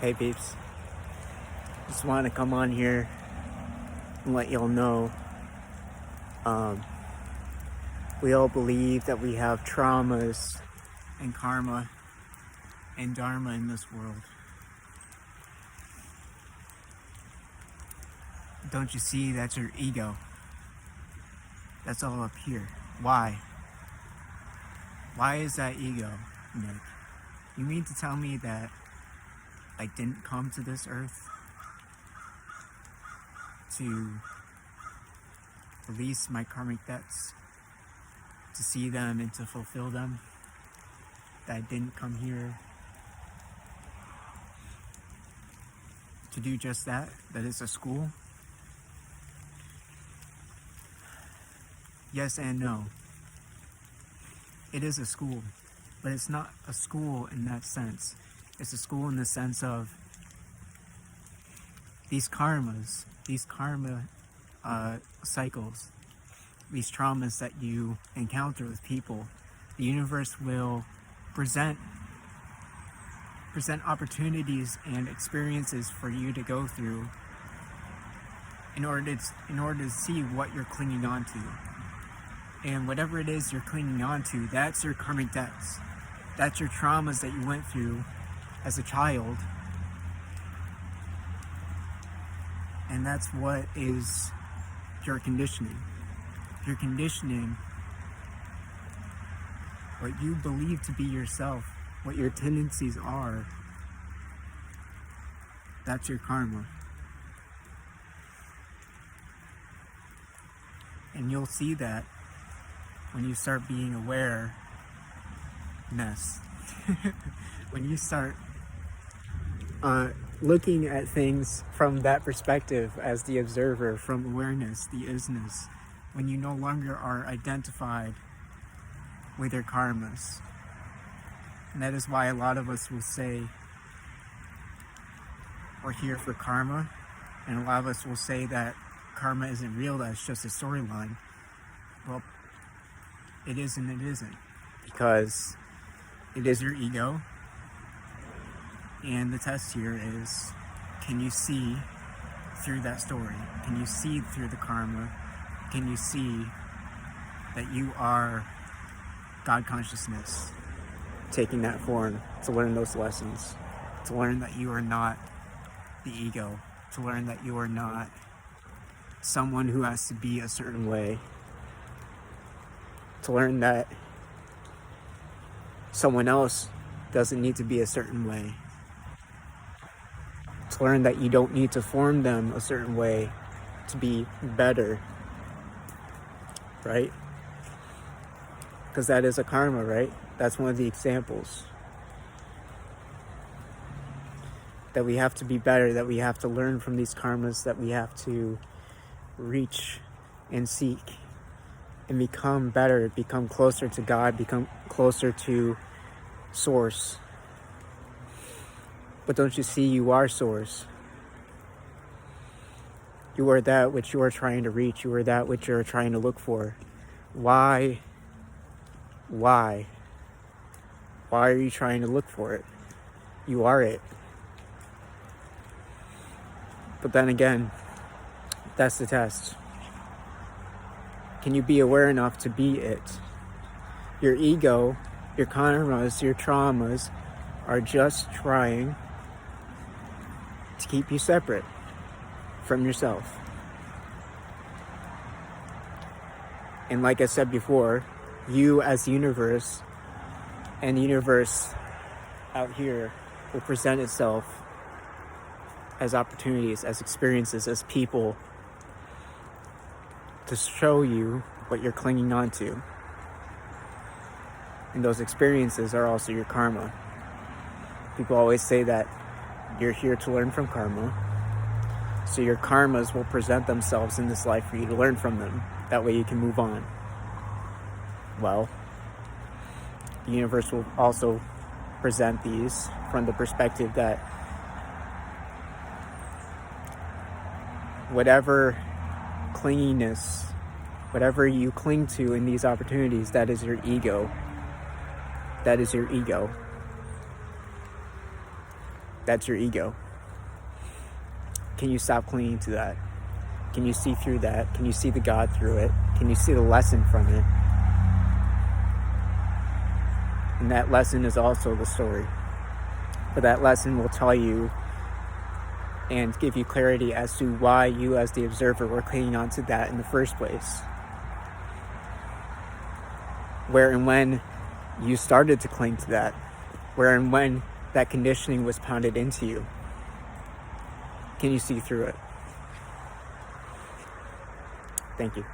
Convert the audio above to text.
Hey peeps, just want to come on here and let y'all know, um, we all believe that we have traumas and karma and dharma in this world. Don't you see that's your ego? That's all up here. Why? Why is that ego, Nick? You mean to tell me that I didn't come to this earth to release my karmic debts, to see them and to fulfill them? That I didn't come here to do just that? That it's a school? Yes and no. It is a school, but it's not a school in that sense. It's a school in the sense of these karma cycles, these traumas that you encounter with people. The universe will present opportunities and experiences for you to go through in order to see what you're clinging on to. And whatever it is you're clinging on to, that's your karmic debts. That's your traumas that you went through as a child. And that's what is your conditioning. Your conditioning, what you believe to be yourself, what your tendencies are, that's your karma. And you'll see that when you start being awareness. When you start looking at things from that perspective as the observer, from awareness, the isness, when you no longer are identified with your karmas. And that is why a lot of us will say we're here for karma, and a lot of us will say that karma isn't real, that's just a storyline. Well, it is and it isn't, because it is your ego. And the test here is, can you see through that story? Can you see through the karma? Can you see that you are God consciousness, taking that form to learn those lessons, to learn that you are not the ego, to learn that you are not someone who has to be a certain way, to learn that someone else doesn't need to be a certain way, to learn that you don't need to form them a certain way to be better, right? Because that is a karma, right? That's one of the examples. That we have to be better, that we have to learn from these karmas, that we have to reach and seek and become better, become closer to God, become closer to Source. But don't you see, you are Source. You are that which you are trying to reach. You are that which you are trying to look for. Why are you trying to look for it? You are it. But then again, that's the test. Can you be aware enough to be it? Your ego, your karmas, your traumas are just trying to keep you separate from yourself. And like I said before, you as the universe and the universe out here will present itself as opportunities, as experiences, as people to show you what you're clinging on to. And those experiences are also your karma. People always say that you're here to learn from karma. So your karmas will present themselves in this life for you to learn from them. That way you can move on. Well, the universe will also present these from the perspective that whatever clinginess, whatever you cling to in these opportunities, that is your ego. That is your ego. That's your ego. Can you stop clinging to that? Can you see through that? Can you see the God through it? Can you see the lesson from it? And that lesson is also the story. But that lesson will tell you and give you clarity as to why you as the observer were clinging on to that in the first place. Where and when you started to cling to that. Where and when that conditioning was pounded into you. Can you see through it? Thank you.